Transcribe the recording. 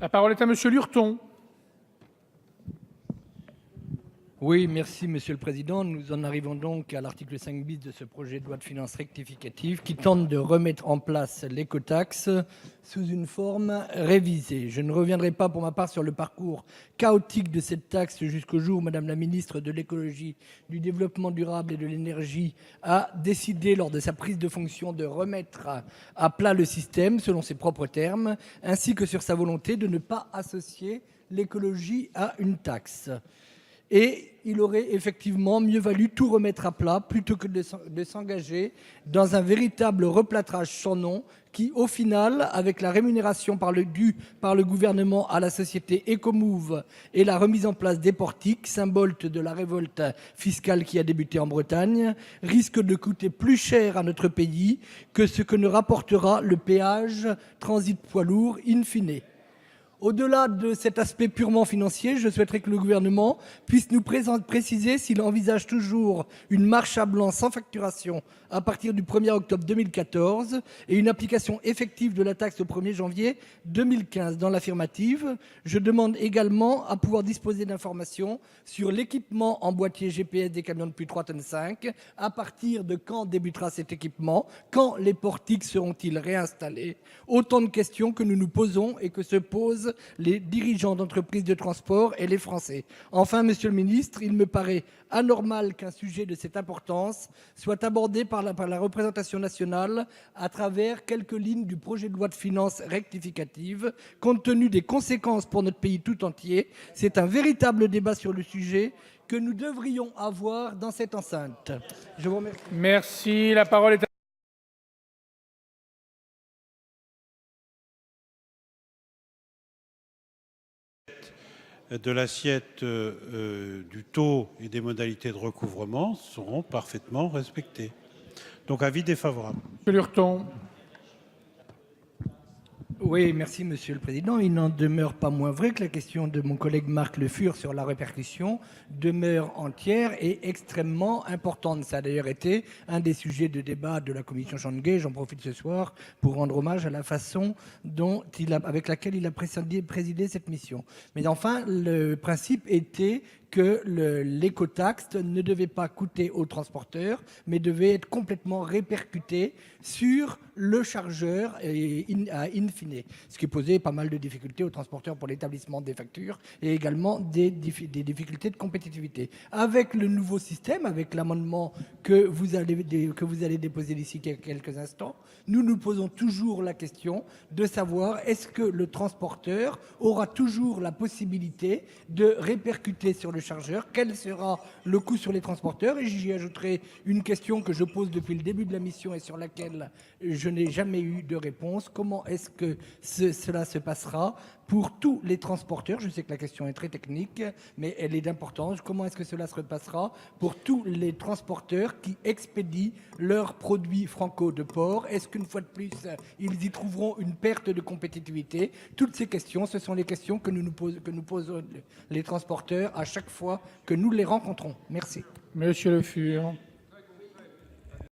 La parole est à Monsieur Lurton. Oui, merci Monsieur le Président. Nous en arrivons donc à l'article 5 bis de ce projet de loi de finances rectificative qui tente de remettre en place l'écotaxe sous une forme révisée. Je ne reviendrai pas pour ma part sur le parcours chaotique de cette taxe jusqu'au jour où Madame la Ministre de l'Écologie, du Développement durable et de l'Énergie a décidé lors de sa prise de fonction de remettre à plat le système selon ses propres termes, ainsi que sur sa volonté de ne pas associer l'écologie à une taxe. Et il aurait effectivement mieux valu tout remettre à plat plutôt que de s'engager dans un véritable replâtrage sans nom qui, au final, avec la rémunération due par le gouvernement à la société Ecomove et la remise en place des portiques, symbole de la révolte fiscale qui a débuté en Bretagne, risque de coûter plus cher à notre pays que ce que ne rapportera le péage transit poids lourd in fine. Au-delà de cet aspect purement financier, je souhaiterais que le gouvernement puisse nous préciser s'il envisage toujours une marche à blanc sans facturation à partir du 1er octobre 2014 et une application effective de la taxe au 1er janvier 2015. Dans l'affirmative, je demande également à pouvoir disposer d'informations sur l'équipement en boîtier GPS des camions de plus de 3,5 tonnes. À partir de quand débutera cet équipement? Quand les portiques seront-ils réinstallés? Autant de questions que nous nous posons et que se posent les dirigeants d'entreprises de transport et les Français. Enfin, Monsieur le Ministre, il me paraît anormal qu'un sujet de cette importance soit abordé par la représentation nationale à travers quelques lignes du projet de loi de finances rectificative. Compte tenu des conséquences pour notre pays tout entier, c'est un véritable débat sur le sujet que nous devrions avoir dans cette enceinte. Je vous remercie. Merci. La parole est à de l'assiette du taux et des modalités de recouvrement seront parfaitement respectées. Donc avis défavorable. Monsieur Lurton. Oui, merci Monsieur le Président. Il n'en demeure pas moins vrai que la question de mon collègue Marc Le Fur sur la répercussion demeure entière et extrêmement importante. Ça a d'ailleurs été un des sujets de débat de la commission Changuet. J'en profite ce soir pour rendre hommage à la façon avec laquelle il a présidé cette mission. Mais enfin, le principe était que l'écotaxe ne devait pas coûter aux transporteurs, mais devait être complètement répercuté sur le chargeur in fine, ce qui posait pas mal de difficultés aux transporteurs pour l'établissement des factures et également des difficultés de compétitivité. Avec le nouveau système, avec l'amendement que vous allez déposer d'ici quelques instants, nous nous posons toujours la question de savoir est-ce que le transporteur aura toujours la possibilité de répercuter sur le chargeur, quel sera le coût sur les transporteurs, et j'y ajouterai une question que je pose depuis le début de la mission et sur laquelle je n'ai jamais eu de réponse. Comment est-ce que cela se passera pour tous les transporteurs? Je sais que la question est très technique, mais elle est d'importance. Comment est-ce que cela se passera pour tous les transporteurs qui expédient leurs produits franco de port? Est-ce qu'une fois de plus, ils y trouveront une perte de compétitivité? Toutes ces questions, ce sont les questions que nous posons les transporteurs à chaque fois que nous les rencontrons. Merci. Monsieur Le Fur.